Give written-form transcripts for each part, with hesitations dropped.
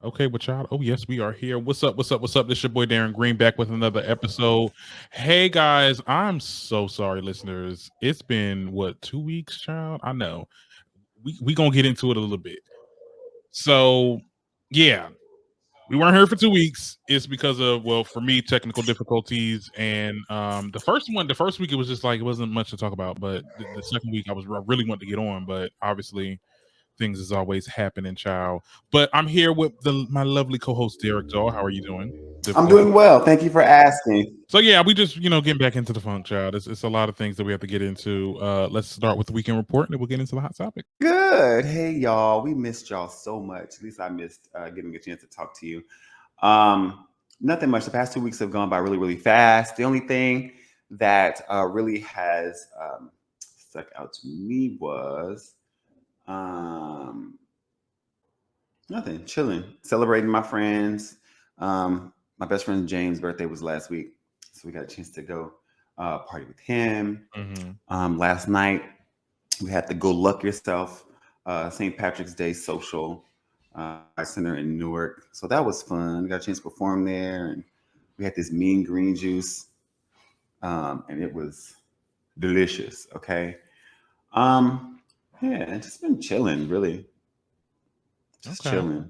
Okay, but y'all. Oh, yes, we are here. What's up? What's up? What's up? This your boy Darren Green back with another episode. Hey guys, I'm so sorry, listeners. It's been what 2 weeks, child? I know. We gonna get into it a little bit. So yeah, we weren't here for 2 weeks. It's because of for me, technical difficulties. And the first week it was just like it wasn't much to talk about. But the second week I really wanted to get on, but obviously things is always happening, child. But I'm here with my lovely co-host Derek Daw. How are you doing? I'm doing well. Thank you for asking. So yeah, we just getting back into the funk, child. It's a lot of things that we have to get into. Let's start with the weekend report, and then we'll get into the hot topic. Good. Hey, y'all. We missed y'all so much. At least I missed getting a chance to talk to you. Um, Nothing much. The past 2 weeks have gone by really, really fast. The only thing that really has stuck out to me was nothing. Chilling, celebrating my friends. My best friend James' birthday was last week, so we got a chance to go party with him. Last night we had the Go Luck Yourself St. Patrick's Day social center in Newark, so that was fun. Got a chance to perform there, and we had this mean green juice, and it was delicious. Okay, yeah, just been chilling, really, just Okay. chilling.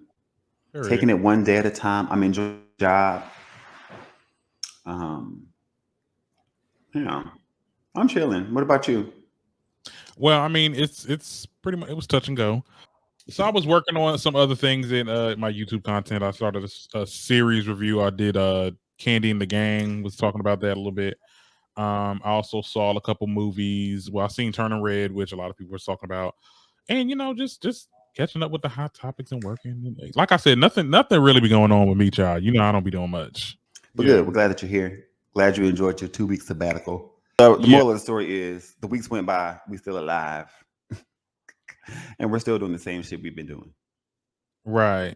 Period. Taking it one day at a time. I'm enjoying the job. Um, yeah, I'm chilling. What about you? Well, I mean, it's pretty much it was touch and go. So I was working on some other things in my YouTube content. I started a series review. I did Candy and the Gang. Was talking about that a little bit. I also saw a couple movies. Well, I seen Turning Red, which a lot of people were talking about, and just catching up with the hot topics and working. Like I said, nothing really be going on with me, child. I don't be doing much. But Yeah, good. We're glad that you're here. Glad you enjoyed your 2 week sabbatical. So the yeah, moral of the story is the weeks went by, we still alive, and we're still doing the same shit we've been doing. right.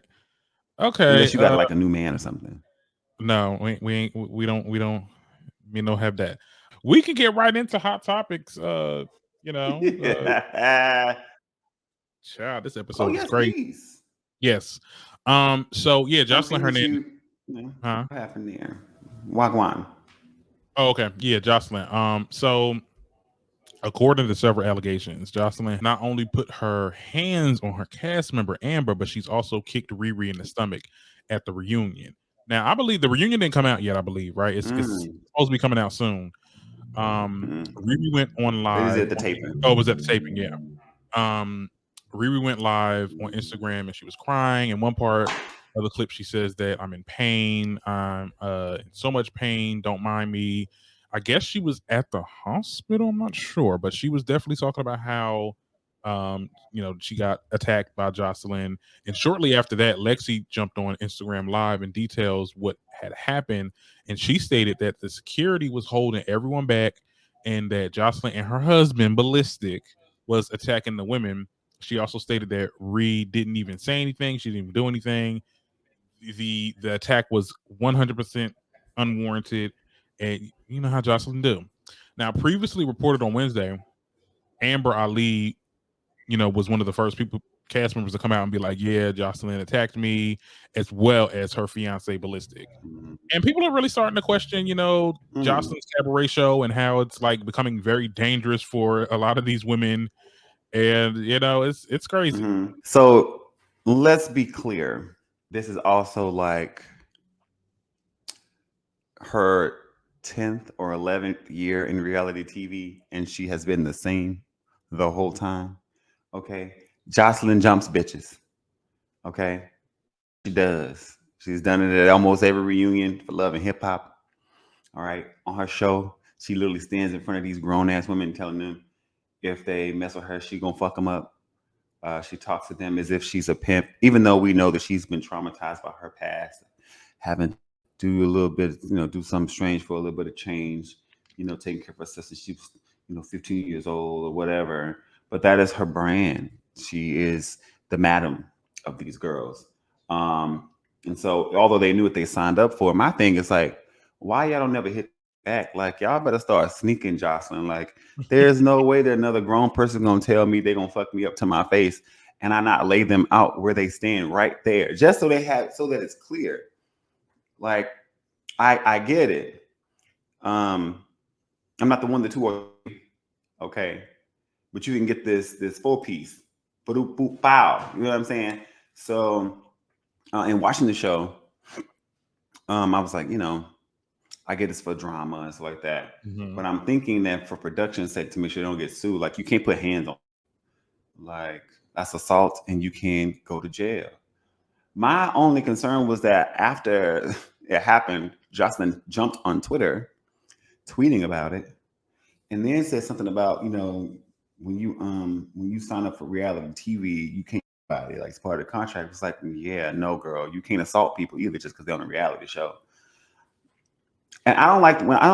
Okay. Unless you got like a new man or something. No, we ain't we don't have that. We can get right into hot topics. You know, child, this Oh episode is yes, crazy. please. Yes. So yeah, Joseline Something that Hernandez. Huh? what happened there? Wagwan. Oh, okay. Yeah, Jocelyn. So according to several allegations, Jocelyn not only put her hands on her cast member Amber, but she's also kicked Riri in the stomach at the reunion. Now, I believe the reunion didn't come out yet. I believe, right? It's supposed to be coming out soon. Riri went on It is live. at the taping. Oh, it was at the taping? Yeah. Um, Riri went live on Instagram and she was crying. In one part of the clip, she says that I'm in pain. I'm in so much pain. Don't mind me. I guess she was at the hospital. I'm not sure, but she was definitely talking about how she got attacked by Jocelyn. And shortly after that, Lexi jumped on Instagram Live and details what had happened. And she stated that the security was holding everyone back and that Jocelyn and her husband, Ballistic, was attacking the women. She also stated that Reed didn't even say anything. She didn't even do anything. The attack was 100% unwarranted, and you know how Jocelyn do. Now, previously reported on Wednesday, Amber Ali, was one of the first cast members to come out and be like, "Yeah, Jocelyn attacked me," as well as her fiance Ballistic. And people are really starting to question, Jocelyn's cabaret show and how it's like becoming very dangerous for a lot of these women. And it's crazy. So let's be clear. This is also like her 10th or 11th year in reality TV, and she has been the same the whole time. Okay. Jocelyn jumps bitches. Okay. She does. She's done it at almost every reunion for Love and Hip Hop. All right. On her show, she literally stands in front of these grown ass women telling them if they mess with her, she gonna fuck them up. She talks to them as if she's a pimp, even though we know that she's been traumatized by her past, having to do a little bit, do something strange for a little bit of change, taking care of her sister. She was, 15 years old or whatever. But that is her brand. She is the madam of these girls. And so, although they knew what they signed up for, my thing is like, why y'all don't never hit back? Like, y'all better start sneaking Jocelyn. Like, there's no way that another grown person gonna tell me they're gonna fuck me up to my face and I not lay them out where they stand right there, just so that it's clear. Like, I get it. I'm not the one, the two, or okay, but you can get this 4-piece, boop boop bow. You know what I'm saying? So, in watching the show, I was like, I get this for drama and stuff like that. Mhm. But I'm thinking that for production's sake, to make sure they don't get sued, like you can't put hands on, like that's assault and you can go to jail. My only concern was that after it happened, Joseline jumped on Twitter, tweeting about it, and then said something about, when you sign up for reality TV, you can't about it, like it's part of the contract. It's like, yeah, no, girl, you can't assault people either just because they're on a reality show. And I don't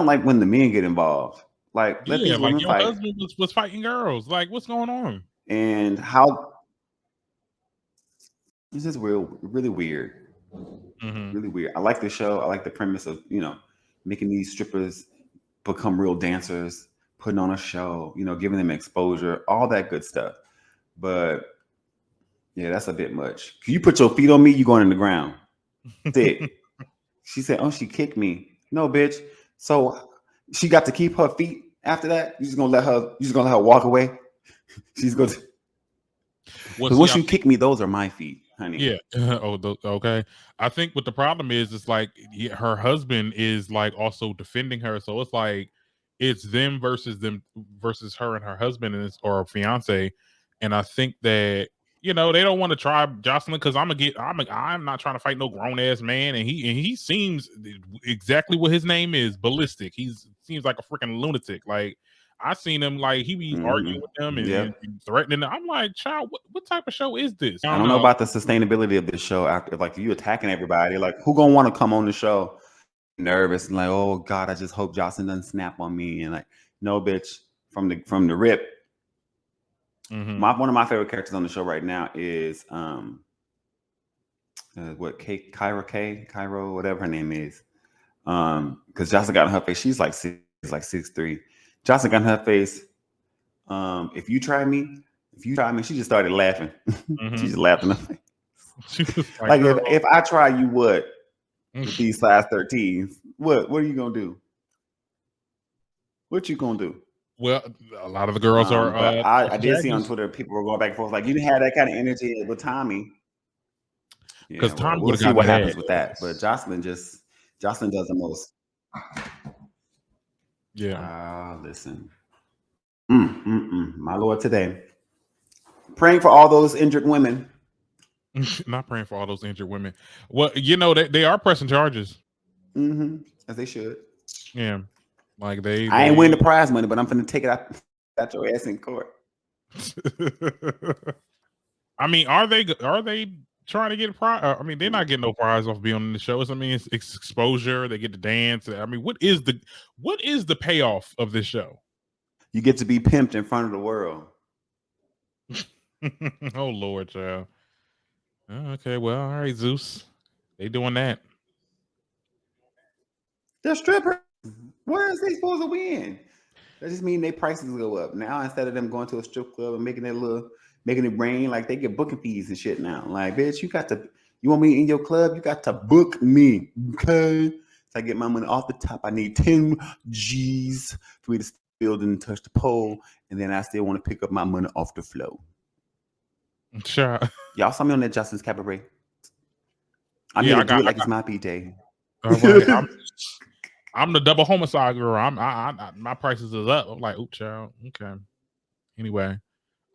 like when the men get involved. Like, let Yeah, these like women your fight. husband was fighting girls. Like, what's going on? And how this is real, really weird, Hmm. really weird. I like the show. I like the premise of making these strippers become real dancers, putting on a show, giving them exposure, all that good stuff. But yeah, that's a bit much. Can you put your feet on me? You going in the ground? Thick. She said, "Oh, she kicked me." No, bitch. So she got to keep her feet after that. You just gonna let her? You just gonna let her walk away? She's going to. Well, Because see, once I you think kick me, those are my feet, honey. yeah. Okay. I think what the problem is, it's like her husband is like also defending her, so it's like it's them versus her and her husband and or fiance, and I think that they don't want to try Joseline because I'm not trying to fight no grown ass man, and he seems exactly what his name is, ballistic. He's seems like a freaking lunatic. Like I seen him, like he be arguing with them and, Yep. and threatening them. I'm like, child, what type of show is this? I I don't don't know know. about the sustainability of this show after, like, you attacking everybody. Like, who gonna want to come on the show nervous and like, oh God, I just hope Jocelyn doesn't snap on me, and like, no, bitch, from the rip. Hmm. One of my favorite characters on the show right now is what Cairo, whatever her name is. Because Jocelyn got in her face. She's like 6'3". Jocelyn got in her face. If you try me, she just started laughing. She Hmm. just laughed in her face. She was like, Like, girl. if I try you, what with these size 13s? What are you gonna do? What you gonna do? Well, a lot of the girls are But I did see on jaggers Twitter people were going back and forth like, you didn't have that kind of energy with Tommy. because Yeah, well, Tommy would we'll have see gotten what that happens with ass. that. But Jocelyn does the most. Yeah. Listen, my Lord, today praying for all those injured women. Not praying for all those injured women. Well, they are pressing charges. As they should. Yeah. Like they I ain't winning they the prize money, but I'm finna take it out your ass in court. I mean, are they trying to get a prize? I mean, they're not getting no prize off being on the show. I mean, it's exposure. They get to dance. I mean, what is the payoff of this show? You get to be pimped in front of the world. Oh Lord, child. Oh, okay, well, all right, Zeus. They doing that. They're strippers. Where is they supposed to win? That just mean their prices go up. Now, instead of them going to a strip club and making it rain, like, they get booking fees and shit now. Like, bitch, you want me in your club? You got to book me. Okay. So I get my money off the top. I need 10 G's for me to build and touch the pole. And then I still want to pick up my money off the floor. Sure. Y'all saw me on that Justin's Cabaret. I'm here Yeah, to do it like it's my B-Day. all right. I'm the double homicide girl. My prices is up. I'm like, ooh, child. Okay. Anyway,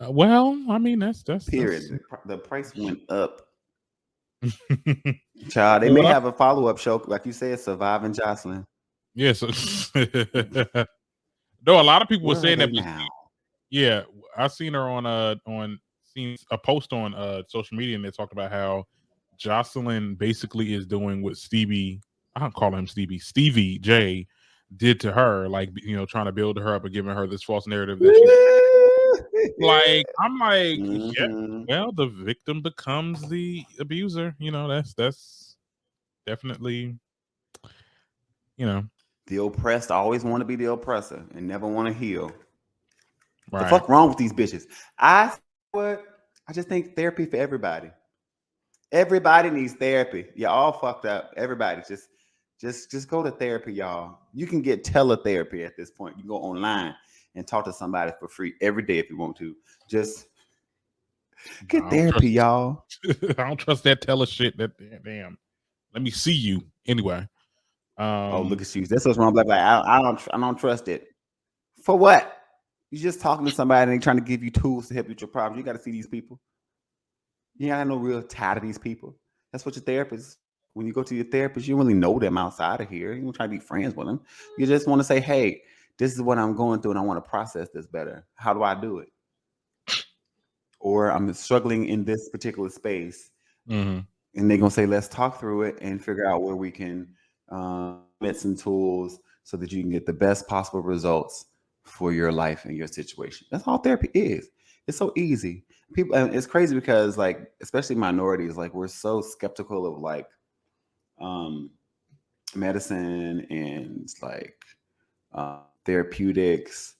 well, I mean, that's. Period. The price went up. Child, they Well, may what I have a follow-up show, like you said, Surviving Jocelyn. yeah. So, no, a lot of people were Where are saying they that, but now? yeah, I seen her on seen a post on social media, and they talked about how Jocelyn basically is doing what Stevie, I don't call him Stevie J did to her, like trying to build her up and giving her this false narrative that she's like. I'm like, yeah, hmm well, the victim becomes the abuser. That's definitely, you know, The oppressed always want to be the oppressor and never want to heal. The right. fuck wrong with these bitches? I what? I just think therapy for everybody. Everybody needs therapy. You're all fucked up. Everybody just go to therapy, y'all. You can get teletherapy at this point. You can go online and talk to somebody for free every day if you want to. Just get therapy, y'all. I don't trust that teller shit. That damn. Let me see you anyway. Oh, look at you. That's what's wrong. Like I don't trust it. For what? You're just talking to somebody and they trying to give you tools to help you with your problems. You got to see these people. You ain't got no real tie to these people. That's what your therapist. When you go to your therapist, you don't really know them outside of here. You don't try to be friends with them. You just want to say, "Hey, this is what I'm going through, and I want to process this better. How do I do it?" Or I'm struggling in this particular space, Mm-hmm. and they're gonna say, "Let's talk through it and figure out where we can get some tools so that you can get the best possible results for your life and your situation." That's all therapy is. It's so easy. People, and it's crazy because, like, especially minorities, like, we're so skeptical of like medicine and like therapeutics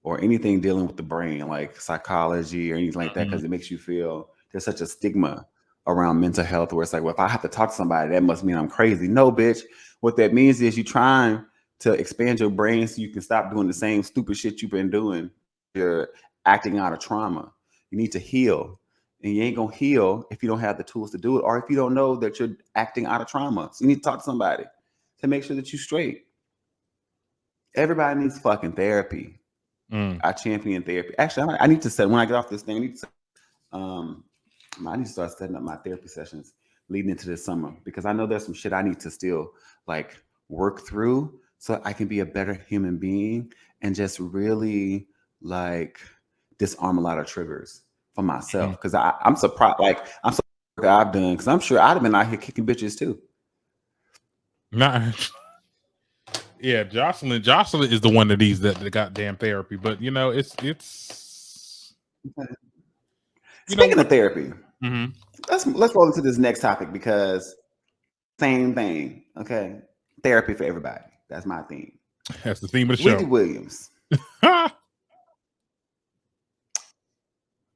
or anything dealing with the brain, like psychology or anything like that, because it makes you feel there's such a stigma around mental health where it's like, well, if I have to talk to somebody, that must mean I'm crazy. No, bitch. What that means is you're trying to expand your brain so you can stop doing the same stupid shit you've been doing. You're acting out of trauma. You need to heal. And you ain't gonna heal if you don't have the tools to do it, or if you don't know that you're acting out of trauma. So you need to talk to somebody to make sure that you're straight. Everybody needs fucking therapy. I champion therapy. Actually, I need to set when I get off this thing. I need to start setting up my therapy sessions leading into this summer because I know there's some shit I need to still like work through so I can be a better human being and just really like disarm a lot of triggers for myself. Because I'm surprised, like I'm so I've done because I'm sure I'd have been out here kicking bitches too. Nah. Yeah, Joseline is the one that needs the goddamn therapy. But you know, it's Speaking of therapy, mm-hmm. let's roll into this next topic because same thing. Okay, therapy for everybody. That's my theme. That's the theme of the Wendy show. Williams,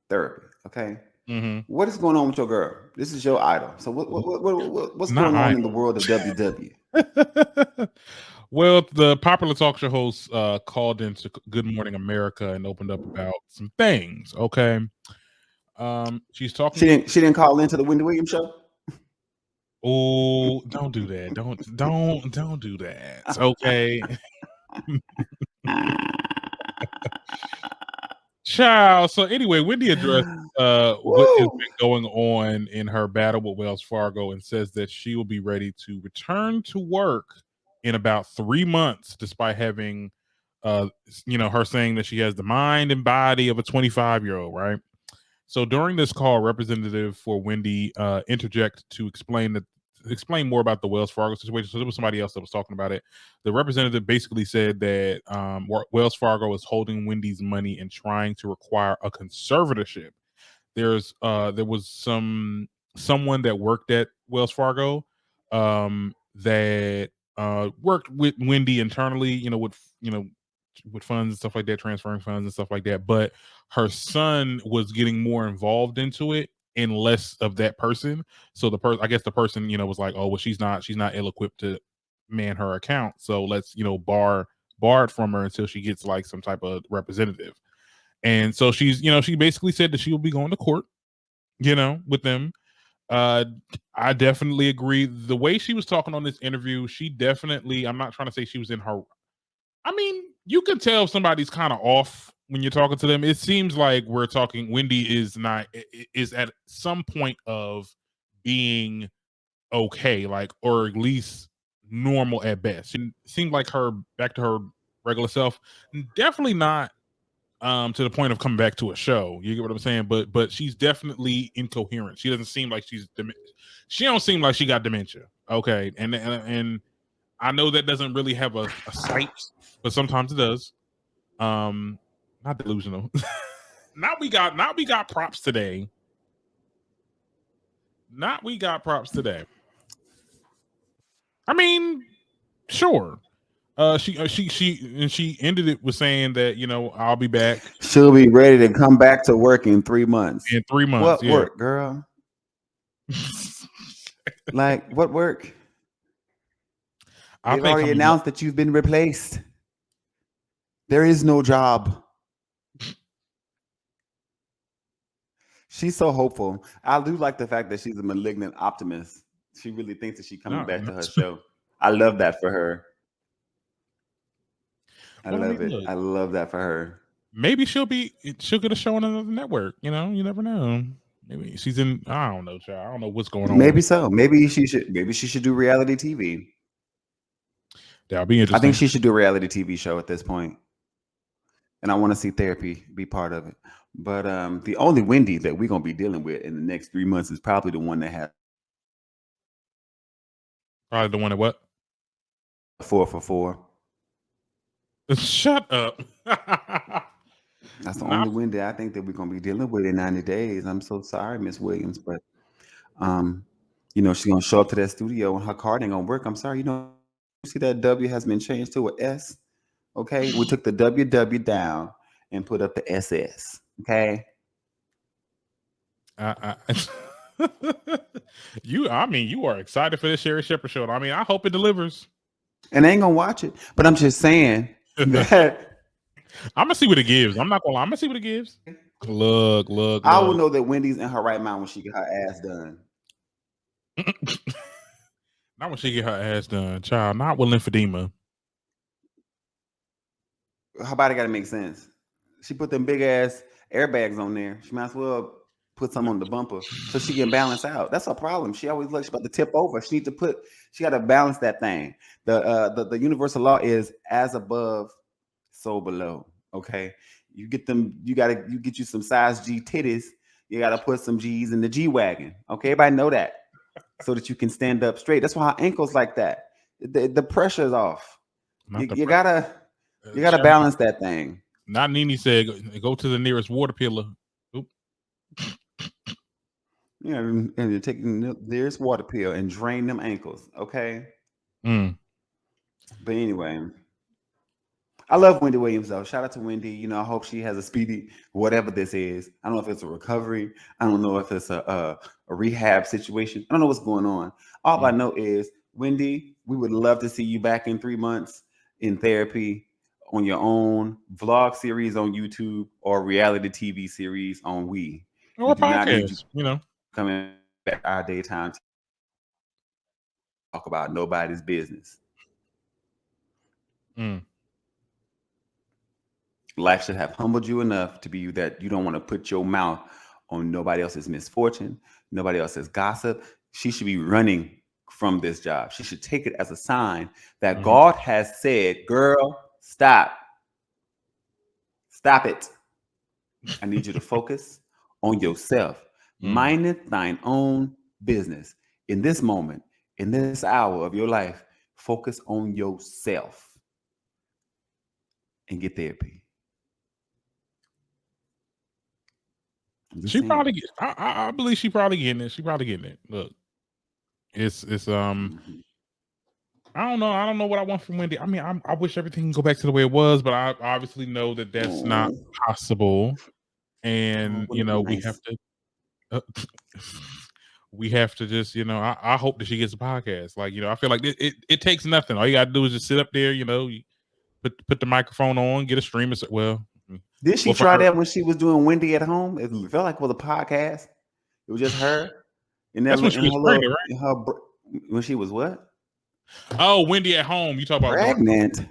therapy. Okay, what is going on with your girl? This is your idol. So what's Not going on in the idol. world of WW? Well, the popular talk show host called into Good Morning America and opened up about some things. Okay, she's talking. She didn't call into the Wendy Williams show. Oh, don't do that! Don't do that. Okay. Child. So anyway, Wendy addressed what has been going on in her battle with Wells Fargo and says that she will be ready to return to work in about 3 months, despite having her saying that she has the mind and body of a 25-year-old, right? So during this call, representative for Wendy interject to explain more about the Wells Fargo situation. So there was somebody else that was talking about it. The representative basically said that Wells Fargo is holding Wendy's money and trying to require a conservatorship. There was someone that worked at Wells Fargo that worked with Wendy internally, with funds and stuff like that, transferring funds and stuff like that. But her son was getting more involved into it and less of that person. So I guess the person, was like, oh, well, she's not ill equipped to man her account. So let's, bar it from her until she gets like some type of representative. And so she basically said that she will be going to court, with them. I definitely agree. The way she was talking on this interview, I'm not trying to say she was in her. I mean, you can tell if somebody's kind of off when you're talking to them. It seems like Wendy is at some point of being okay, like, or at least normal at best. She seemed like back to her regular self. Definitely not to the point of coming back to a show. You get what I'm saying? But she's definitely incoherent. She doesn't seem like she don't seem like she got dementia. Okay. And I know that doesn't really have a site, but sometimes it does. Not delusional. Not we got props today. Not we got props today. I mean, sure. She ended it with saying that I'll be back She'll be ready to come back to work in 3 months. in 3 months. What Yeah. work, girl? Like, what work? I They've think already I'm gonna. announced that you've been replaced. There is no job. She's so hopeful. I do like the fact that she's a malignant optimist. She really thinks that she's coming No, back no. to her show. I love that for her. I Well, I love mean, it. look, I love that for her. maybe she'll get a show on another network. You never know. Maybe she's in. I don't know, child. I don't know what's going on. Maybe so. Maybe she should. Maybe she should do reality TV. That'll be I think interesting. she should do a reality TV show at this point. And I want to see therapy be part of it. But the only Wendy that we're gonna be dealing with in the next 3 months is probably the one that has Probably the one that what? 4 for 4. Shut up. That's the Not only Wendy I think that we're gonna be dealing with in 90 days. I'm so sorry, Miss Williams, but um, she's gonna show up to that studio and her card ain't gonna work. I'm sorry, you see that W has been changed to an S. Okay, we took the WW down and put up the SS. Okay, I, you are excited for this Sherry Shepherd show. I mean, I hope it delivers. and they ain't gonna watch it, but I'm just saying that I'm gonna see what it gives. I'm not gonna lie. I'm gonna see what it gives. Look. I will know that Wendy's in her right mind when she get her ass done. Not when she get her ass done, child. Not with lymphedema. Her body got to make sense. She put them big ass airbags on there. She might as well put some on the bumper so she can balance out. That's her problem. She always looks about to tip over. She needs to put. She got to balance that thing. The universal law is as above, so below. Okay, you get them. You get you some size G titties. You got to put some G's in the G wagon. Okay, everybody know that so that you can stand up straight. That's why her ankles like that. The pressure is off. You gotta balance that thing. Not Nene said go to the nearest water pillar. Oop. Yeah, and you're taking there's water pill and drain them ankles. Okay. Mm. But anyway, I love Wendy Williams though. Shout out to Wendy. I hope she has a speedy whatever this is. I don't know if it's a recovery. I don't know if it's a rehab situation. I don't know what's going on. All I know is Wendy, we would love to see you back in 3 months in therapy on your own vlog series on YouTube or reality TV series on We. Or We do not need you podcast. coming back our daytime to talk about nobody's business. Mm. Life should have humbled you enough to be that you don't want to put your mouth on nobody else's misfortune, nobody else's gossip. She should be running from this job. She should take it as a sign that God has said, girl, stop. Stop it. I need you to focus on yourself. Mindeth thine own business. In this moment, in this hour of your life, focus on yourself and get therapy. She probably I believe she probably getting it. She probably getting it. Look. It's I don't know. I don't know what I want from Wendy. I mean, I wish everything can go back to the way it was, but I obviously know that that's not possible. And we have to we have to just I hope that she gets a podcast. Like I feel like it takes nothing. All you got to do is just sit up there. You put the microphone on, get a streamer. Well, did she try that when she was doing Wendy at home? It felt like with a podcast. It was just her. And that's when she was pregnant, right? When she was what? Oh, Wendy at home. You talk about pregnant.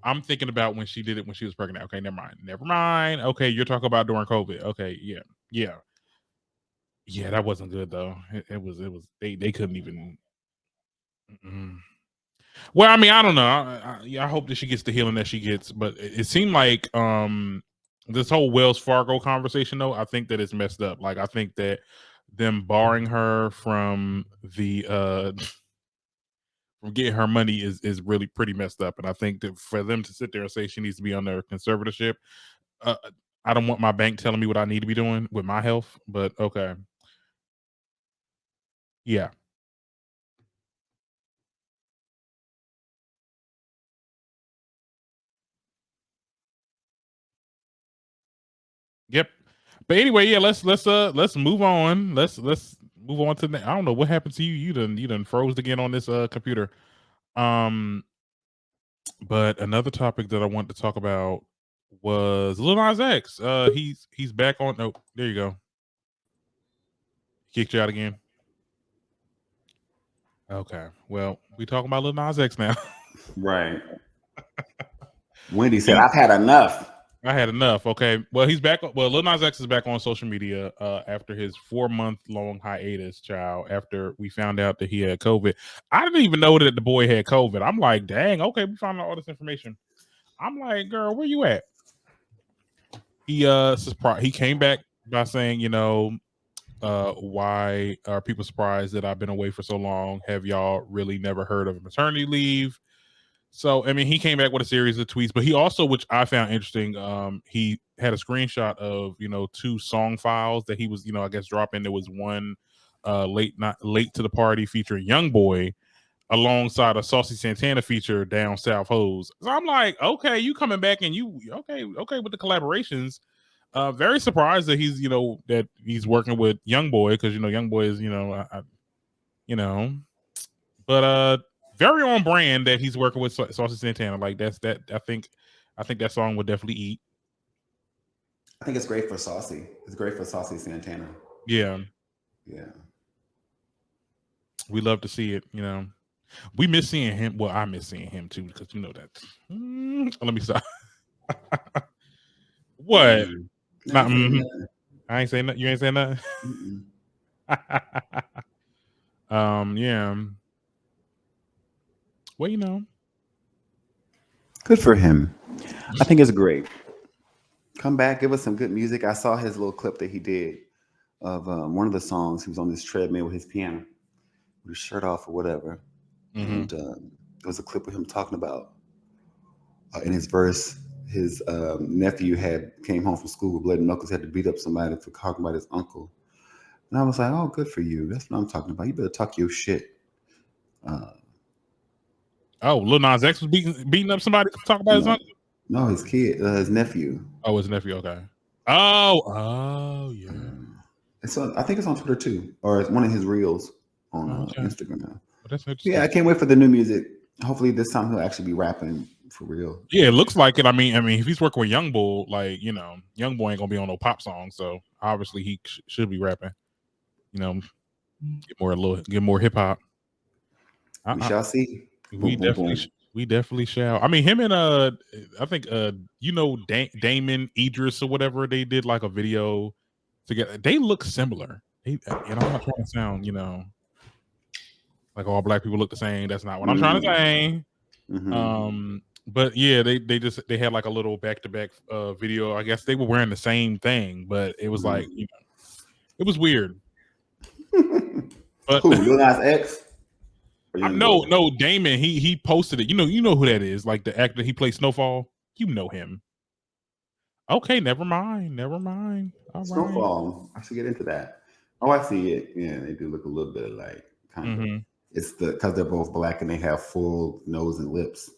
I'm thinking about when she did it when she was pregnant. Okay, never mind. Okay, you're talking about during COVID. Okay, yeah. That wasn't good though. It was. They couldn't even. Well, I mean, I don't know. I hope that she gets the healing that she gets, but it seemed like this whole Wells Fargo conversation though. I think that it's messed up. Like I think that them barring her from the from getting her money is really pretty messed up. And I think that for them to sit there and say she needs to be under conservatorship, I don't want my bank telling me what I need to be doing with my health. But okay, yeah. Yep. But anyway, yeah, let's move on. Let's move on to the, I don't know what happened to you. You done froze again on this computer. But another topic that I wanted to talk about was Lil Nas X. He's back on. Oh, there you go. Kicked you out again. Okay. Well, we talking about Lil Nas X now. Right. Wendy said, "I've had enough." I had enough. Okay. Well, he's back. Well, Lil Nas X is back on social media after his 4-month long hiatus, child. After we found out that he had COVID, I didn't even know that the boy had COVID. I'm like, dang. Okay, we found out all this information. I'm like, girl, where you at? He came back by saying, why are people surprised that I've been away for so long? Have y'all really never heard of maternity leave? So, I mean, he came back with a series of tweets, but he also, which I found interesting, he had a screenshot of, 2 song files that he was, I guess dropping. There was one not late to the party featuring Young Boy alongside a Saucy Santana feature, Down South Hose. So I'm like, okay, you coming back and you okay with the collaborations. Very surprised that he's working with Young Boy, because Young Boy is you know, but very on brand that he's working with Saucy Santana. Like that. I think that song would definitely eat. I think it's great for Saucy. It's great for Saucy Santana. Yeah, Yeah. we love to see it. We miss seeing him. Well, I miss seeing him too, because that. Let me stop. What? Not. I ain't saying nothing. You ain't saying nothing. Yeah. Well, good for him. I think it's great. Come back, give us some good music. I saw his little clip that he did of one of the songs. He was on this treadmill with his piano, with his shirt off or whatever. And there was a clip of him talking about in his verse, his nephew came home from school with bloody knuckles, had to beat up somebody for talking about his uncle. And I was like, oh, good for you. That's what I'm talking about. You better talk your shit. Lil Nas X was beating up somebody to talk about his uncle? No, his kid, his nephew. Oh, his nephew. Okay. Oh, yeah. I think it's on Twitter too, or it's one of his reels on Instagram now. Well, that's yeah, I can't wait for the new music. Hopefully, this time he'll actually be rapping for real. Yeah, it looks like it. I mean, if he's working with Young Boy, like Young Boy ain't gonna be on no pop song, so obviously he should be rapping. Get more hip hop. We shall see. We definitely shall. I mean, him and I think Damon Idris or whatever, they did like a video together. They look similar. And I'm not trying to sound like all black people look the same. That's not what I'm trying to say. But yeah, they had like a little back-to-back video. I guess they were wearing the same thing, but it was like it was weird. But who, Lil Nas X? No, Damon. He posted it. You know who that is? Like the actor. He plays Snowfall. You know him. Okay, never mind. All Snowfall. Right. I should get into that. Oh, I see it. Yeah, they do look a little bit alike. Kind of. It's because they're both black and they have full nose and lips.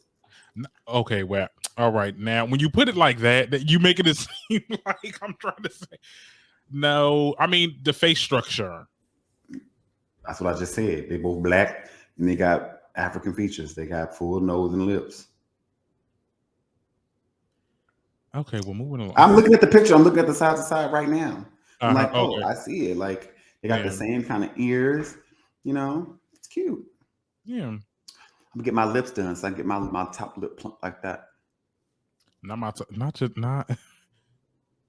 Okay, well, all right. Now, when you put it like that you make it seem like I'm trying to say. No, I mean the face structure. That's what I just said. They both black and they got African features. They got full nose and lips. Okay, well, moving along. I'm looking at the picture. I'm looking at the side to side right now. I'm like, oh, okay. I see it. Like they got the same kind of ears. It's cute. Yeah. I'm gonna get my lips done so I can get my top lip plump like that.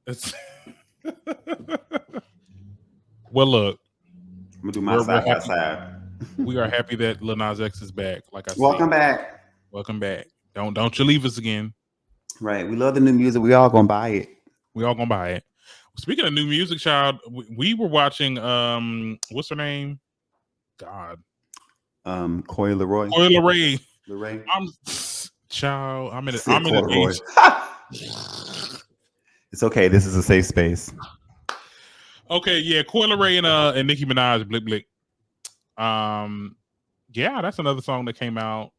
It's well, look. I'm gonna do my side by side. We are happy that Lil Nas X is back. Like I said, welcome back. Don't you leave us again. Right. We love the new music. We all gonna buy it. Speaking of new music, child, we were watching what's her name? God. Coy Leroy. I'm in it. It's okay. This is a safe space. Okay, yeah, Coy Leroy and Nicki Minaj, Blick Blick. Yeah, that's another song that came out.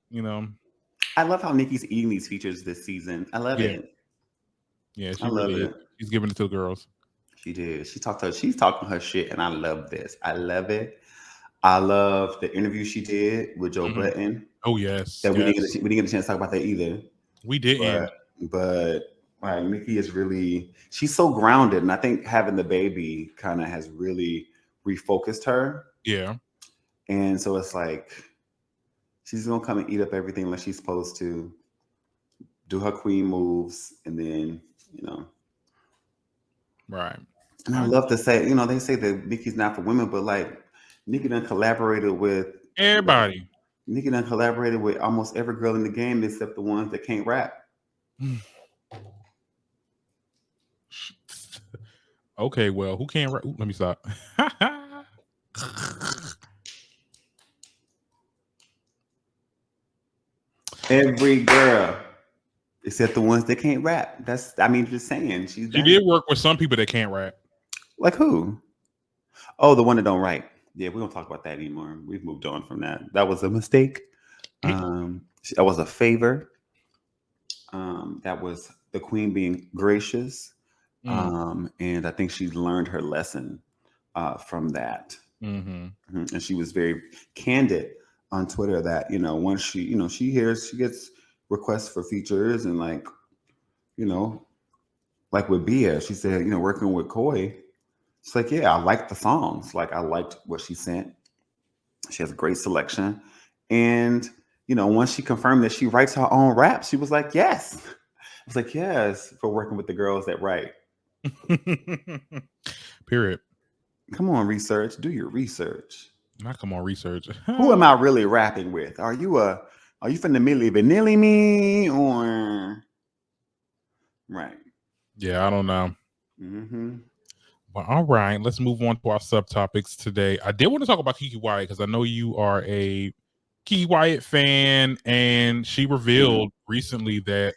I love how Nicki's eating these features this season. I love it. Yeah, I she love really is. it. She's giving it to the girls. She did. She's talking her shit, and I love this. I love it. I love the interview she did with Joe Mhm. Budden. Oh yes, That yes. we didn't get a chance to talk about that either. We But didn't. like Nicki is really, she's so grounded, and I think having the baby kind of has really refocused her. Yeah. And so it's like she's gonna come and eat up everything like she's supposed to, do her queen moves, and then you know. Right. And I I love to say, they say that Nicki's not for women, but like Nicki done collaborated with everybody. Nicki done collaborated with almost every girl in the game except the ones that can't rap. Okay, well, who can't? Let me stop. Every girl except the ones that can't rap. Just saying, she's She done did it. work with some people that can't rap. Like who? Oh, the one that don't write. Yeah, we don't talk about that anymore. We've moved on from that. That was a mistake. That was a favor. That was the queen being gracious. Mm, And I think she learned her lesson from that. mm-hmm. And she was very candid on Twitter that, once she gets requests for features and you know, like with Bia, she said, working with Koi, it's like, yeah, I liked the songs. Like I liked what she sent. She has a great selection. And, once she confirmed that she writes her own rap, she was like, yes. I was like, yes, for working with the girls that write. Period. Come on, research. Do your research. Not come on, research. Who am I really rapping with? Are you from the Milli Vanilli me or right? Yeah, I don't know. Mm-hmm. But all right, let's move on to our subtopics today. I did want to talk about Keke Wyatt because I know you are a Keke Wyatt fan, and she revealed recently that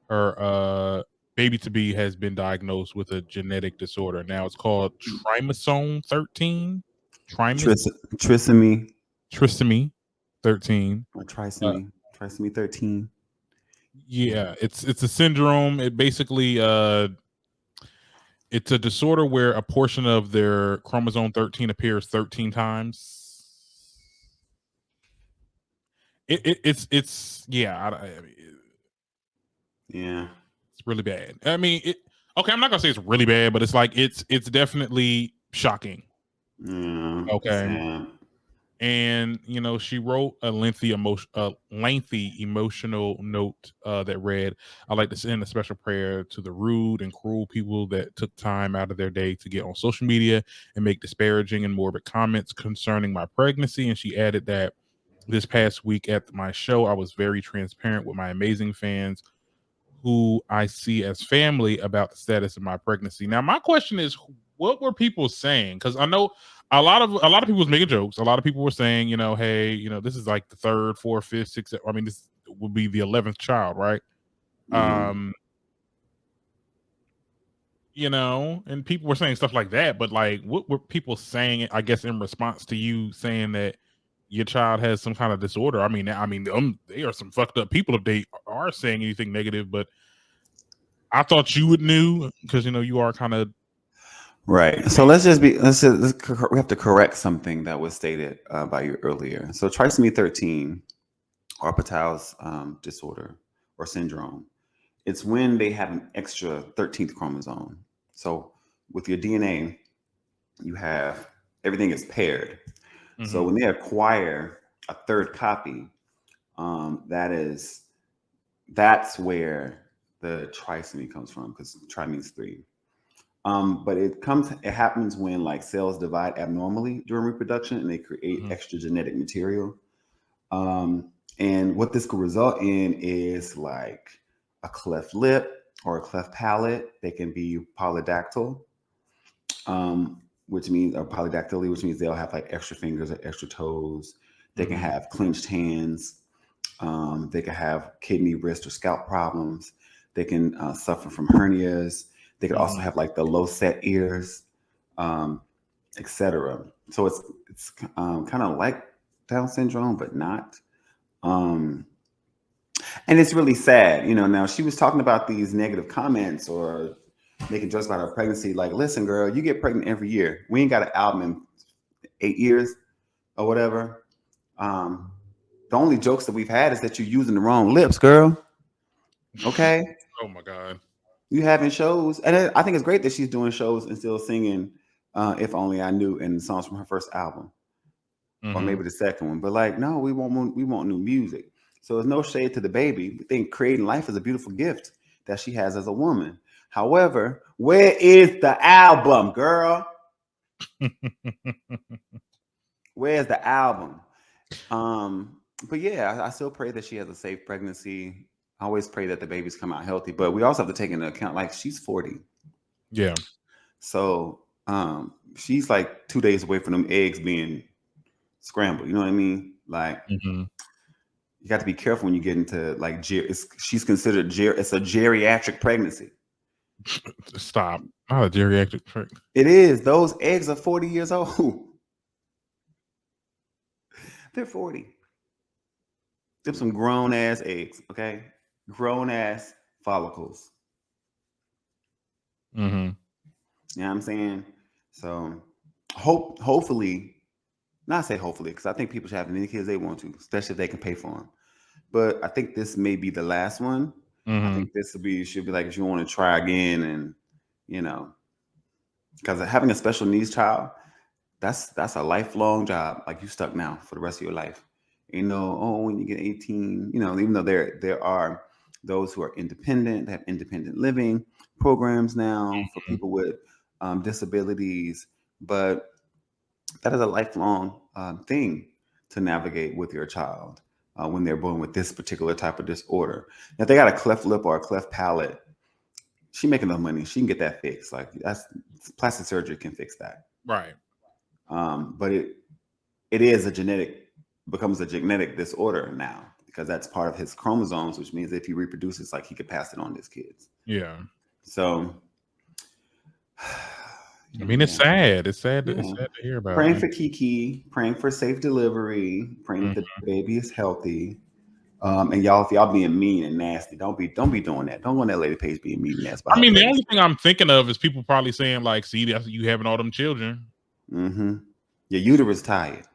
her baby to be has been diagnosed with a genetic disorder. Now it's called trimosome 13. Trisomy Trisomy 13. or Uh, trisomy 13. yeah, it's a syndrome. It basically it's a disorder where a portion of their chromosome 13 appears 13 times. It's yeah, I mean, Yeah. it's really bad. I mean, okay, I'm not gonna say it's really bad, but it's like it's definitely shocking. Yeah. Okay. Sad. And she wrote a lengthy emotional note that read, "I'd like to send a special prayer to the rude and cruel people that took time out of their day to get on social media and make disparaging and morbid comments concerning my pregnancy." And she added that this past week at my show, I was very transparent with my amazing fans who I see as family about the status of my pregnancy. Now, my question is, what were people saying? Because I know a lot of people was making jokes. A lot of people were saying, hey, this is like the third, fourth, fifth, sixth. I mean, this will be the 11th child, right? Mm-hmm. And people were saying stuff like that. But like, what were people saying? I guess in response to you saying that your child has some kind of disorder. They are some fucked up people if they are saying anything negative, but I thought you would knew because you are kind of Right. So we have to correct something that was stated by you earlier. So trisomy 13 or Patel's disorder or syndrome. It's when they have an extra 13th chromosome. So with your DNA, you have everything is paired. So when they acquire a third copy, that's where the trisomy comes from because tri means three. But it happens when like cells divide abnormally during reproduction and they create extra genetic material. And what this could result in is like a cleft lip or a cleft palate. They can be polydactyl, which means or polydactyly, which means they'll have like extra fingers or extra toes. They can have clenched hands. They can have kidney, wrist, or scalp problems. They can suffer from hernias. They could also have like the low set ears, etc. So it's kind of like Down syndrome, but not. Um, And it's really sad, now she was talking about these negative comments or making jokes about her pregnancy. Like, listen, girl, you get pregnant every year. We ain't got an album in 8 years or whatever. The only jokes that we've had is that you're using the wrong lips, girl. Okay. Oh my God. You having shows. And I think it's great that she's doing shows and still singing If Only I Knew and songs from her first album. Or maybe the second one. But like, no, we want new music. So there's no shade to the baby. We think creating life is a beautiful gift that she has as a woman. However, where is the album, girl? Where's the album? But yeah, I still pray that she has a safe pregnancy. I always pray that the babies come out healthy. But we also have to take into account, like, she's 40. Yeah. So she's like 2 days away from them eggs being scrambled. You know what I mean? Like, you got to be careful when you get into like she's considered it's a geriatric pregnancy. Stop. Not a geriatric pregnancy. It is. Those eggs are 40 years old. They're 40. They're some grown ass eggs, okay? Grown ass follicles. You know what I'm saying? So hopefully, not say hopefully, because I think people should have any kids they want to, especially if they can pay for them. But I think this may be the last one. I think this should be like, if you want to try again, and because having a special needs child, that's a lifelong job. Like, you stuck now for the rest of your life. When you get 18, even though there are those who are independent, they have independent living programs now for people with disabilities, but that is a lifelong thing to navigate with your child when they're born with this particular type of disorder. Now, if they got a cleft lip or a cleft palate, she making enough money. She can get that fixed. Like, that's plastic surgery can fix that. Right. But it becomes a genetic disorder now, because that's part of his chromosomes, which means if he reproduces, like, he could pass it on to his kids. Yeah. So, I mean, it's sad. It's sad to hear about. Praying for Kiki, praying for safe delivery, praying that the baby is healthy. And y'all, if y'all being mean and nasty, don't be doing that. Don't go on that lady page being mean and nasty. I mean, the only thing I'm thinking of is people probably saying, like, see, that's you having all them children. Your uterus tired.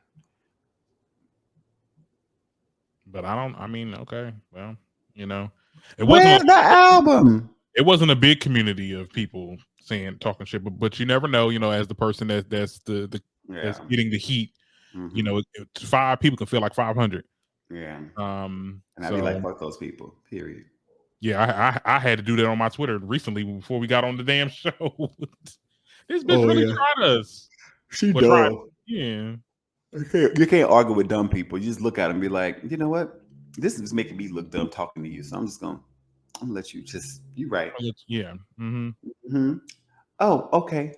But okay, well, Where's the album? It wasn't a big community of people talking shit, but you never know, as the person that's that's getting the heat, 5 people can feel like 500. Yeah. And I'd be like, fuck those people, period. Yeah, I had to do that on my Twitter recently before we got on the damn show. This bitch really tried us. She does. Yeah. You can't argue with dumb people. You just look at them and be like, you know what? This is making me look dumb talking to you. So I'm gonna let you you right. Yeah. Oh, okay.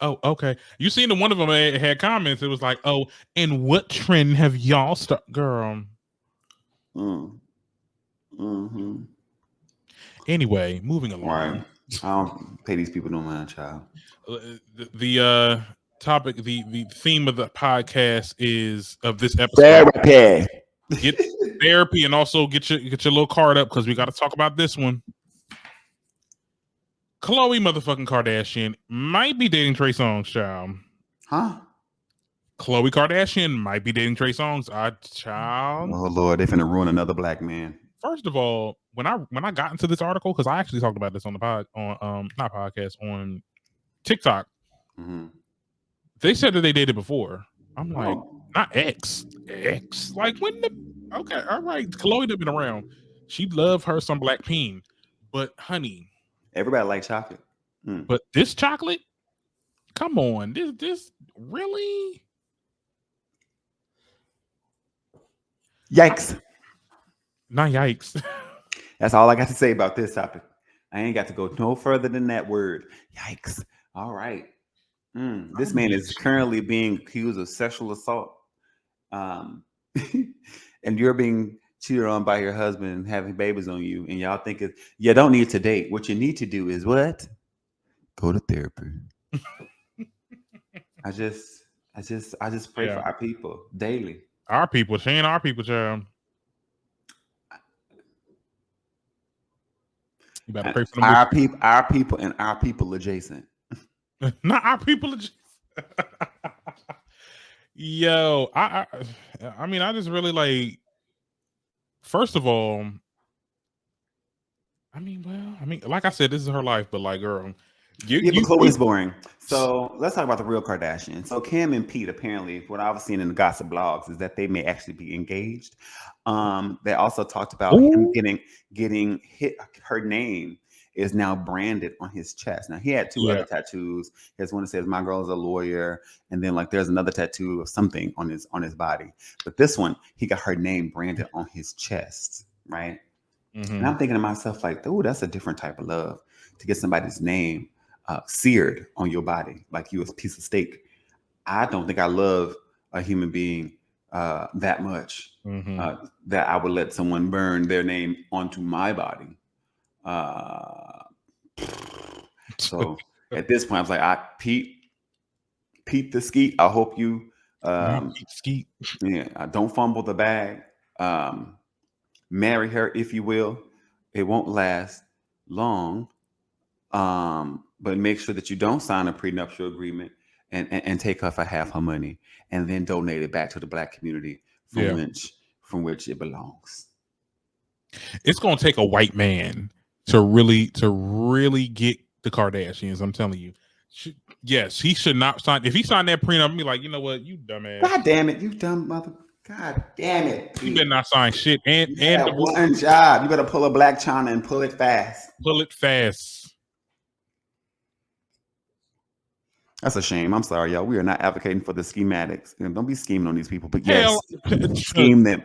Okay. You seen the one of them had comments. It was like, oh, and what trend have y'all started, girl? Anyway, moving along. Right. I don't pay these people no mind, child. The topic, the theme of the podcast of this episode. Therapy. Get therapy, and also get your little card up, because we got to talk about this one. Khloe motherfucking Kardashian might be dating Trey Songz, child. Huh? Khloe Kardashian might be dating Trey Songz. Child. Oh Lord, they finna ruin another black man. First of all, when I got into this article, because I actually talked about this on the not podcast, on TikTok, they said that they dated before. I'm like, not X. Like, when okay, all right. Khloe have been around. She loved her some Blackpink, but honey, everybody likes chocolate. But this chocolate, come on, this really? Yikes! Not yikes. That's all I got to say about this topic. I ain't got to go no further than that word. Yikes! All right. This man is currently being accused of sexual assault, and you're being cheated on by your husband and having babies on you, and y'all think you don't need to date. What you need to do is what? Go to therapy. I just pray for our people daily. Our people, Shane, our people, child. You better pray for them. Our people, and our people adjacent. Not our people. Yo, I mean, I just really like. First of all, I mean, like I said, this is her life, but like, girl, but Khloe's boring. So let's talk about the real Kardashian. So Kim and Pete, apparently, what I've seen in the gossip blogs is that they may actually be engaged. They also talked about him getting hit. Her name is now branded on his chest. Now he had two other tattoos. There's one that says "My girl is a lawyer," and then like there's another tattoo of something on his body. But this one, he got her name branded on his chest, right? Mm-hmm. And I'm thinking to myself, like, oh, that's a different type of love to get somebody's name seared on your body, like you a piece of steak. I don't think I love a human being that much that I would let someone burn their name onto my body. So at this point, I was like, Pete the Skeet, I hope you Skeet. Yeah, don't fumble the bag. Marry her if you will. It won't last long. But make sure that you don't sign a prenuptial agreement and take her for half her money and then donate it back to the Black community from which it belongs. It's gonna take a white man to really get the Kardashians. I'm telling you. Yes, he should not sign. If he signed that prenup, I'd be like, you know what, you dumbass. God damn it, you dumb mother. God damn it. You better not sign shit. And one job. You better pull a Black China and pull it fast. Pull it fast. That's a shame. I'm sorry, y'all. We are not advocating for the schematics. Don't be scheming on these people, but yes, scheme them.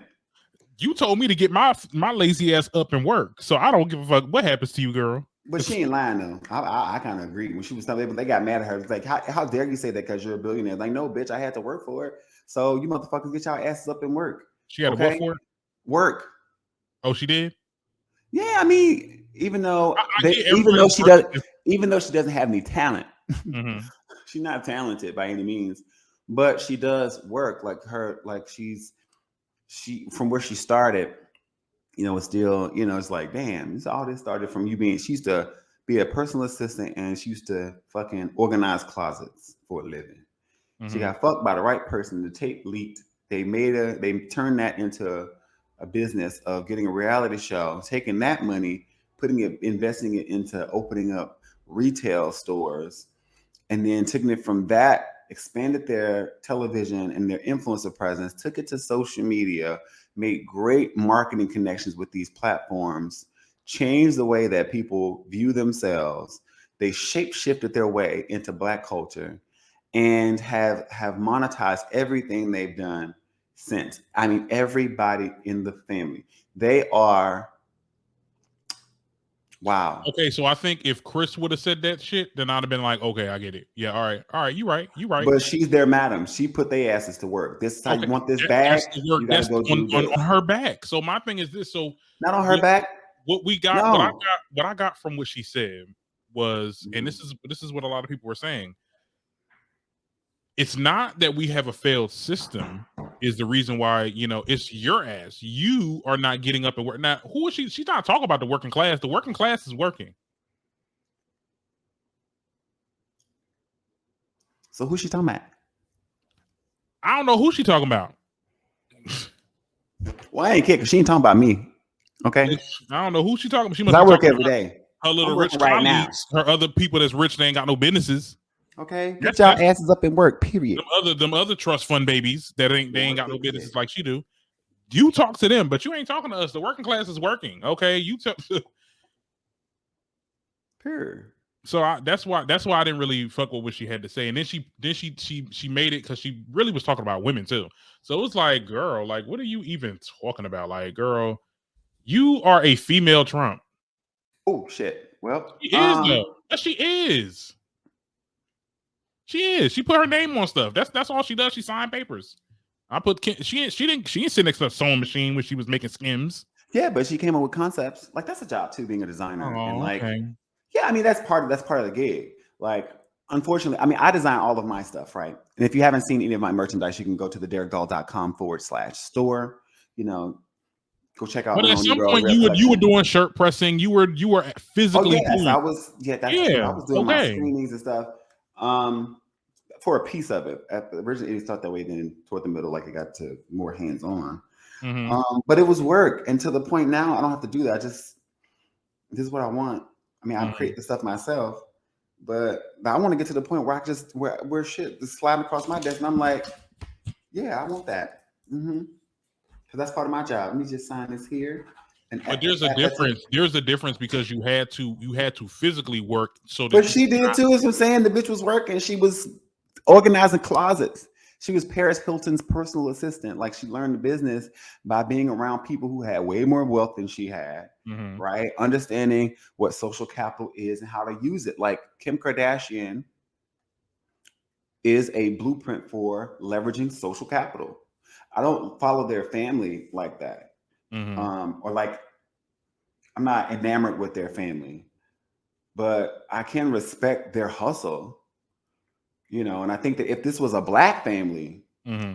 You told me to get my lazy ass up and work, so I don't give a fuck what happens to you, girl. But she ain't lying though. I kind of agree when she was telling them, they got mad at her. It's like, how dare you say that because you're a billionaire? Like, no, bitch, I had to work for it. So you motherfuckers get y'all asses up and work. She had to work for it? Work. Oh, she did? Yeah, I mean, even though she doesn't have any talent, she's not talented by any means, but she does work. She from where she started, it's still, it's like, damn, all this started from you she used to be a personal assistant and she used to fucking organize closets for a living. She got fucked by the right person. The tape leaked. They turned that into a business of getting a reality show, taking that money, investing it into opening up retail stores, and then taking it from that, expanded their television and their influencer presence, took it to social media, made great marketing connections with these platforms, changed the way that people view themselves. They shape-shifted their way into Black culture and have monetized everything they've done since. I mean, everybody in the family. They are, wow. Okay, so I think if Chris would have said that shit, then I'd have been like, okay, I get it. Yeah, all right, you right. But she's their madam. She put their asses to work. This is how you want this bag. You gotta go on her back. So my thing is this. So not on her back. What we got, what I got from what she said was, and this is what a lot of people were saying. It's not that we have a failed system is the reason why, it's your ass. You are not getting up and work. Now, who is she? She's not talking about the working class. The working class is working. So who's she talking about? I don't know who she talking about. Well, I ain't kidding. She ain't talking about me. Okay. I don't know who she talking about. She must. I work every day. Her little rich colleagues, her other people that's rich, they ain't got no businesses. Okay, get y'all asses up and work. Period. Them other trust fund babies that ain't got no businesses like she do. You talk to them, but you ain't talking to us. The working class is working. Okay, you tell. Sure. So that's why I didn't really fuck with what she had to say. And then she made it because she really was talking about women too. So it was like, girl, like, what are you even talking about? Like, girl, you are a female Trump. Oh shit. Well, she is though. Yes, she is. She is. She put her name on stuff. That's all she does. She signed papers. She didn't sit next to a sewing machine when she was making skims. Yeah, but she came up with concepts. Like, that's a job too, being a designer. Oh, and like, okay. Yeah, I mean that's part of the gig. Like, unfortunately, I mean, I design all of my stuff, right? And if you haven't seen any of my merchandise, you can go to thederekdoll.com/store. Go check out But at some Negro point, Rare you were Collection. doing shirt pressing. You were Oh physically yes, doing. I was. Yeah, that's true. I Yeah. was doing my Okay. screenings and stuff. For a piece of it. Originally, it started that way. Then toward the middle, like it got to more hands on. But it was work, and to the point now, I don't have to do that. This is what I want. I mean, I create the stuff myself, but I want to get to the point where I just where shit is sliding across my desk, and I'm like, yeah, I want that. Because that's part of my job. Let me just sign this here. But there's a difference. There's a difference because you had to physically work. So, but she did too. As I'm saying, the bitch was working. She was organizing closets. She was Paris Hilton's personal assistant. Like she learned the business by being around people who had way more wealth than she had, right? Understanding what social capital is and how to use it. Like Kim Kardashian is a blueprint for leveraging social capital. I don't follow their family like that. Or like, I'm not enamored with their family, but I can respect their hustle. You know, and I think that if this was a black family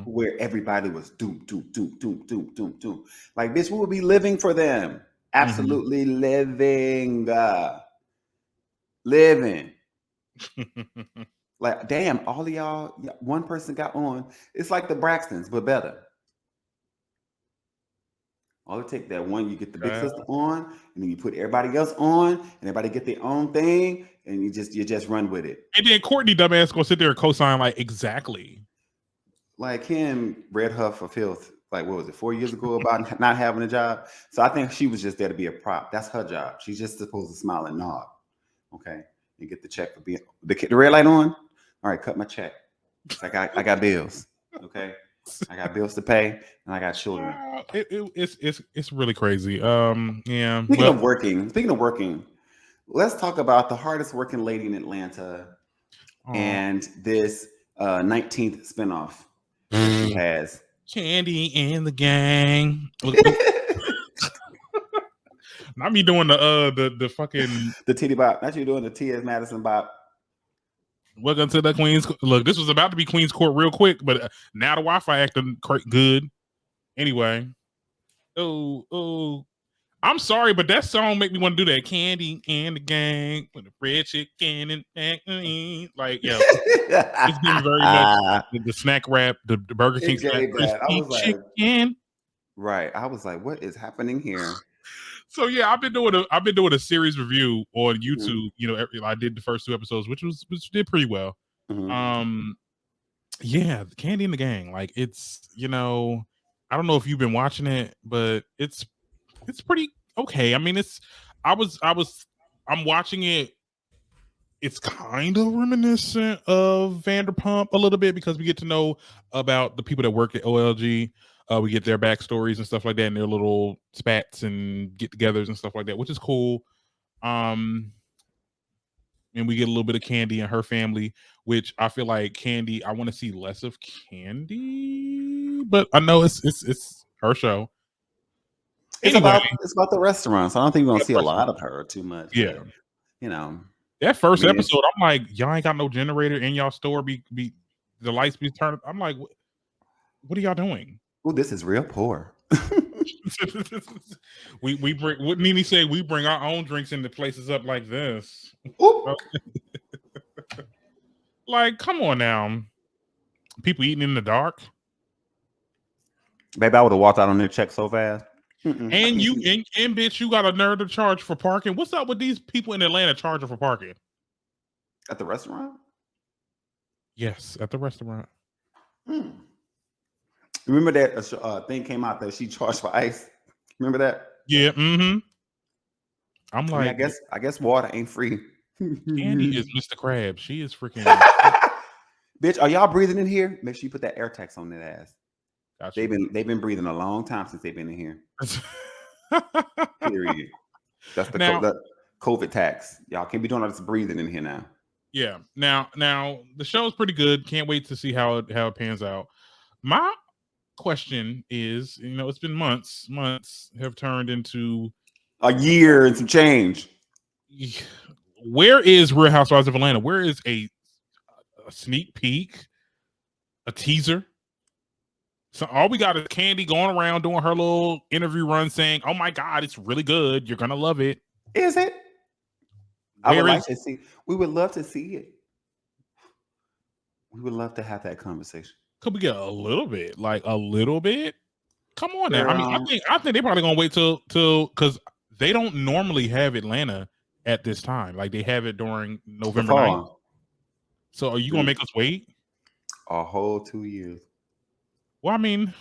where everybody was doom, like bitch, we would be living for them. Absolutely living. Living. Like, damn, all of y'all, one person got on. It's like the Braxtons, but better. All it take that one, you get the big sister on, and then you put everybody else on, and everybody get their own thing, and you just run with it. And then Courtney dumbass gonna sit there and co-sign like exactly. Like him, Red Huff for filth. Like what was it, 4 years ago about not having a job? So I think she was just there to be a prop. That's her job. She's just supposed to smile and nod. Okay, and get the check for being the red light on. All right, cut my check. I got bills. Okay. I got bills to pay, and I got children. It's really crazy. Yeah. Speaking of working, let's talk about the hardest working lady in Atlanta and this 19th spinoff that she has. Candy and the gang. Not me doing the fucking the titty bop. Not you doing the T.S. Madison bop. Welcome to the Queen's. Look, this was about to be Queen's Court real quick, but now the Wi-Fi acting good. Anyway, I'm sorry, but that song make me want to do that. Candy and the gang with the fried chicken and like, yo, it's been very much the snack wrap, the Burger King snack chicken. Right, I was like, what is happening here? So yeah, I've been doing a series review on YouTube. You know, I did the first 2 episodes, which did pretty well. Yeah, Candy and the Gang. Like it's, you know, I don't know if you've been watching it, but it's pretty okay. I mean, I'm watching it. It's kind of reminiscent of Vanderpump a little bit because we get to know about the people that work at OLG. We get their backstories and stuff like that, and their little spats and get-togethers and stuff like that, which is cool. And we get a little bit of Candy and her family, which I feel like Candy. I want to see less of Candy, but I know it's her show. It's about the restaurants. I don't think we're gonna see a lot of her too much. Yeah, but, you know, that first episode, I'm like, y'all ain't got no generator in y'all store. Be the lights be turned. I'm like, what are y'all doing? Oh, this is real poor. we bring, what Nene say, we bring our own drinks into places up like this. Like, come on now. People eating in the dark. Baby, I would have walked out on their check so fast. And bitch, you got a nerve to charge for parking. What's up with these people in Atlanta charging for parking? At the restaurant? Yes, at the restaurant. Remember that thing came out that she charged for ice? Remember that? Yeah. I'm like, I guess water ain't free. Candy is Mr. Krabs. She is freaking. Bitch, are y'all breathing in here? Make sure you put that air tax on that ass. Gotcha. They've been breathing a long time since they've been in here. Period. That's the COVID tax. Y'all can't be doing all this breathing in here now. Yeah. Now the show's pretty good. Can't wait to see how it pans out. My question is, you know, it's been months have turned into a year and some change. Where is Real Housewives of Atlanta? Where is a sneak peek, a teaser, So all we got is Candy going around doing her little interview run, saying, "Oh my God, it's really good. You're gonna love it." Is it? I would like to see. We would love to see it. We would love to have that conversation. Could we get a little bit, like a little bit? Come on now. I mean, Girl. I think they're probably gonna wait till because they don't normally have Atlanta at this time. Like they have it during The November 9th. fall. So are you gonna make us wait? A whole 2 years. Well, I mean,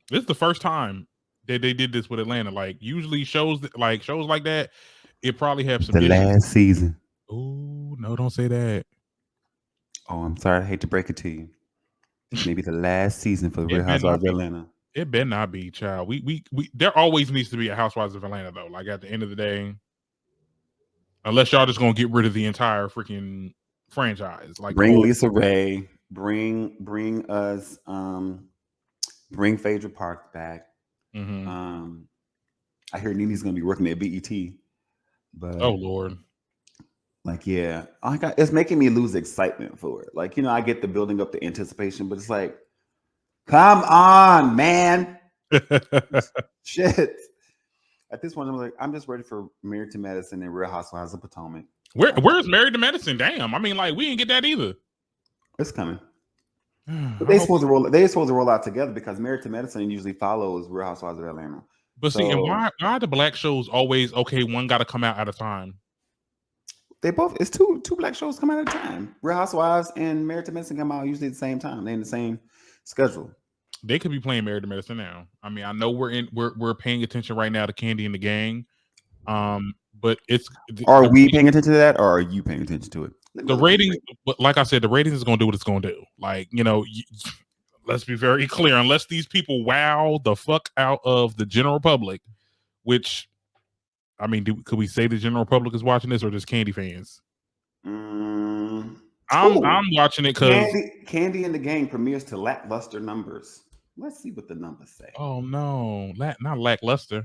this is the first time that they did this with Atlanta. Like usually shows like that, it probably have some The issues. last season. Oh no, don't say that. Oh, I'm sorry. I hate to break it to you. Maybe the last season for the Real It better Housewives not of be. Atlanta. It better not be, child. We there always needs to be a Housewives of Atlanta though. Like at the end of the day, unless y'all just gonna get rid of the entire freaking franchise. Like Bring Lisa Ray. Bring us. Bring Phaedra Park back. I hear Nene's gonna be working at BET. But oh Lord. Like, yeah, it's making me lose excitement for it. Like, I get the building up the anticipation, but it's like, come on, man. Shit. At this point, I'm like, I'm just ready for Married to Medicine and Real Housewives of Potomac. Where's Married to Medicine? Damn. I mean, like, we didn't get that either. It's coming. But they're supposed to roll out together because Married to Medicine usually follows Real Housewives of Atlanta. But see, and why are the black shows always okay? One got to come out at a time. It's two black shows come out at a time. Real Housewives and Married to Medicine come out usually at the same time. They're in the same schedule. They could be playing Married to Medicine now. I mean, I know we're paying attention right now to Candy and the gang. But are we paying attention to that, or are you paying attention to it? The ratings, but like I said, the ratings is gonna do what it's gonna do. Like, let's be very clear. Unless these people wow the fuck out of the general public, which I mean, could we say the general public is watching this or just Candy fans? I'm watching it because Candy and the Gang premieres to lackluster numbers. Let's see what the numbers say. Oh no, not lackluster.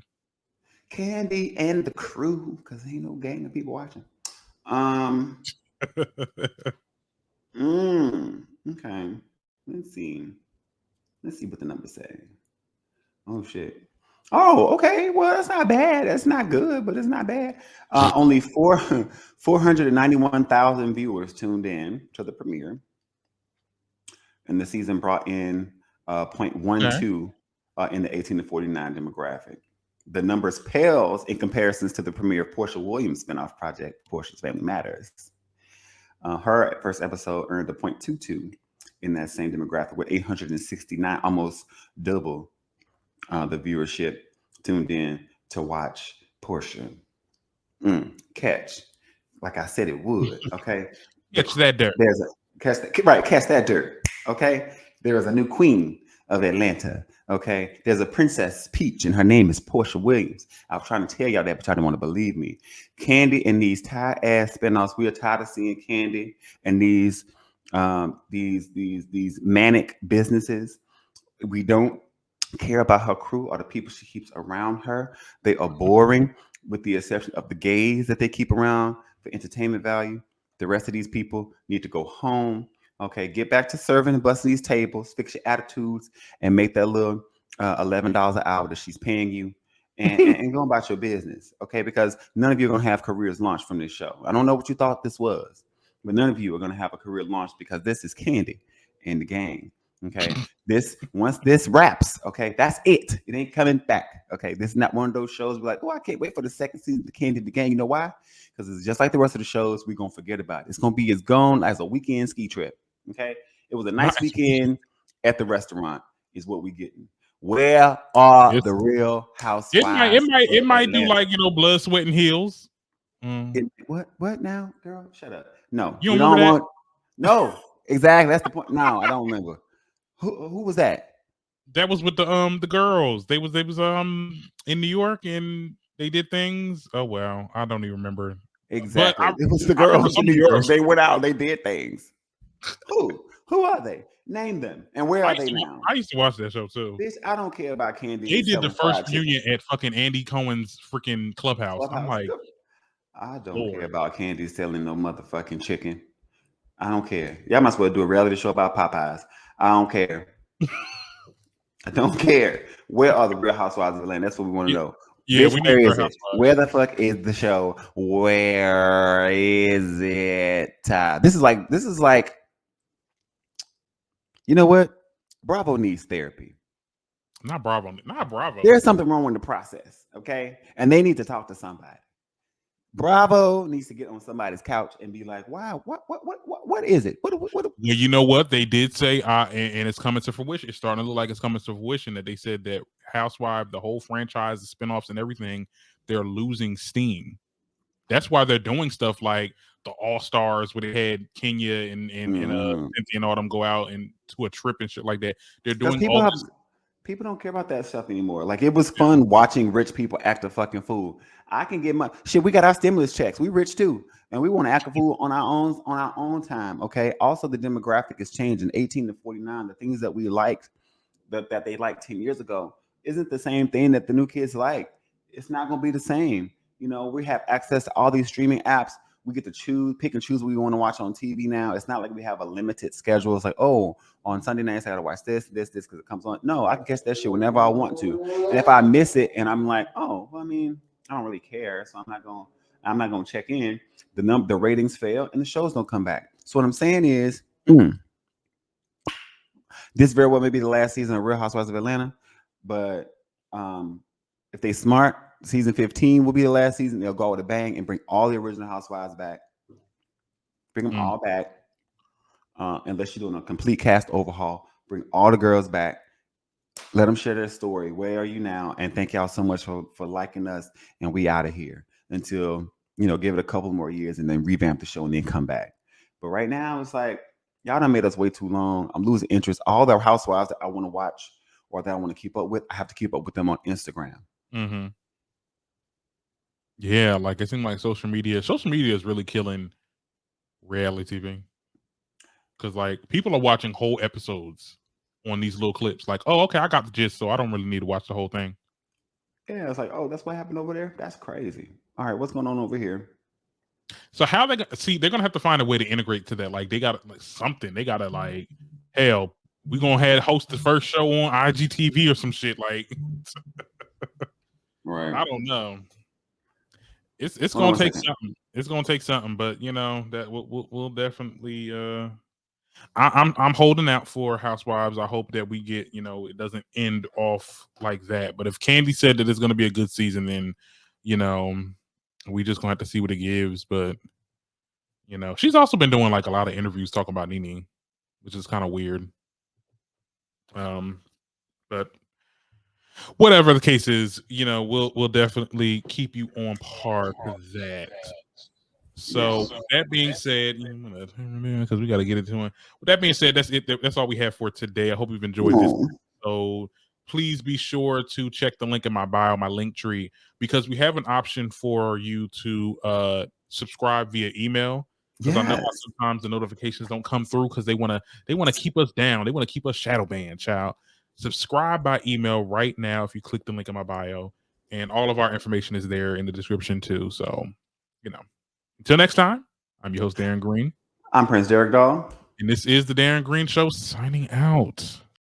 Candy and the Crew, because ain't no gang of people watching. Okay. Let's see what the numbers say. Oh shit. Oh, okay. Well, that's not bad. That's not good, but it's not bad. Only 491,000 viewers tuned in to the premiere. And the season brought in 0.12 in the 18 to 49 demographic. The numbers pales in comparisons to the premiere of Portia Williams' spinoff project, Portia's Family Matters. Her first episode earned a 0.22 in that same demographic with 869, almost double the viewership tuned in to watch Portia. Catch. Like I said it would, okay? Catch that dirt. Catch that dirt, okay? There is a new queen of Atlanta, okay? There's a Princess Peach, and her name is Portia Williams. I was trying to tell y'all that, but y'all didn't want to believe me. Candy and these tired-ass spinoffs, we are tired of seeing Candy and these manic businesses. We don't care about her crew or the people she keeps around her. They are boring, with the exception of the gays that they keep around for entertainment value. The rest of these people need to go home. Okay, get back to serving and busting these tables, fix your attitudes, and make that little $11 an hour that she's paying you, and go about your business. Okay, because none of you are gonna have careers launched from this show. I don't know what you thought this was, but none of you are gonna have a career launched because this is Candy and the Gang. Okay, once this wraps, okay, that's it. It ain't coming back. Okay, this is not one of those shows we're like, oh, I can't wait for the second season of Candy and the Gang. You know why? Because it's just like the rest of the shows. We're gonna forget about it. It's gonna be as gone as a weekend ski trip. Okay, it was a nice weekend at the restaurant. Is what we getting. Where are the Real Housewives? It might do like blood, sweat, and heels. What now, girl? Shut up. No, you don't remember that? No, exactly. That's the point. No, I don't remember. Who was that? That was with the girls. They was in New York and they did things. Oh well, I don't even remember. Exactly. It was the girls in New York. They went out. They did things. Who are they? Name them. And where are they now? I used to watch that show too. Bitch, I don't care about Candy. They did the first reunion at fucking Andy Cohen's freaking clubhouse. I'm like, I don't care about Candy selling no motherfucking chicken. I don't care. Y'all might as well do a reality show about Popeyes. I don't care. I don't care. Where are the Real Housewives of Atlanta? That's what we want to Yeah, know. yeah, Bitch, we need where Real is it? Housewives. Where the fuck is the show? Where is it? This is like, you know what? Bravo needs therapy. Not Bravo. Not Bravo. There's something wrong with the process, okay? And they need to talk to somebody. Bravo needs to get on somebody's couch and be like, "Wow, what is it? What?" Well, you know what they did say, and it's coming to fruition. It's starting to look like it's coming to fruition that they said that Housewives, the whole franchise, the spinoffs, and everything, they're losing steam. That's why they're doing stuff like the All Stars, where they had Kenya and Cynthia and all them go out and to a trip and shit like that. They're Because doing all this. people don't care about that stuff anymore. Like, it was fun watching rich people act a fucking fool. I can get my shit. We got our stimulus checks. We rich too, and we want to act a fool on our own time. Okay. Also, the demographic is changing. 18 to 49. The things that we liked that they liked 10 years ago isn't the same thing that the new kids like. It's not going to be the same. You know, we have access to all these streaming apps. We get to pick and choose what we want to watch on TV now. It's not like we have a limited schedule. It's like, oh, on Sunday nights I gotta watch this, because it comes on. No, I can catch that shit whenever I want to. And if I miss it and I'm like, oh, well, I mean, I don't really care, so I'm not gonna check in. The ratings fail and the shows don't come back. So what I'm saying is, this very well may be the last season of Real Housewives of Atlanta, but if they smart, season 15 will be the last season. They'll go with a bang and bring all the original Housewives back. Bring them all back. Unless you're doing a complete cast overhaul. Bring all the girls back. Let them share their story. Where are you now? And thank y'all so much for liking us. And we out of here until, give it a couple more years and then revamp the show and then come back. But right now, it's like, y'all done made us wait too long. I'm losing interest. All the Housewives that I want to watch or that I want to keep up with, I have to keep up with them on Instagram. Mm-hmm. Yeah, like it seems like social media is really killing reality TV. Because like people are watching whole episodes on these little clips. Like, oh, okay, I got the gist, so I don't really need to watch the whole thing. Yeah, it's like, oh, that's what happened over there. That's crazy. All right, what's going on over here? So how they see? They're gonna have to find a way to integrate to that. Like they got like something. They gotta like, hell, we gonna host the first show on IGTV or some shit. Like, right? I don't know. It's gonna take something. It's gonna take something, but that we'll definitely. I'm holding out for Housewives. I hope that we get, it doesn't end off like that. But if Candy said that it's going to be a good season, then, we just going to have to see what it gives. But, she's also been doing like a lot of interviews talking about Nene, which is kind of weird. But whatever the case is, we'll definitely keep you on par for that. So with that being said, because we got to get into it. With that being said, that's it. That's all we have for today. I hope you've enjoyed this episode. Please be sure to check the link in my bio, my link tree, because we have an option for you to subscribe via email. Because I know sometimes the notifications don't come through because they want to keep us down. They want to keep us shadow banned, child. Subscribe by email right now if you click the link in my bio, and all of our information is there in the description too. So, until next time, I'm your host, Darren Green. I'm Prince Derek Dahl. And this is the Darren Green Show signing out.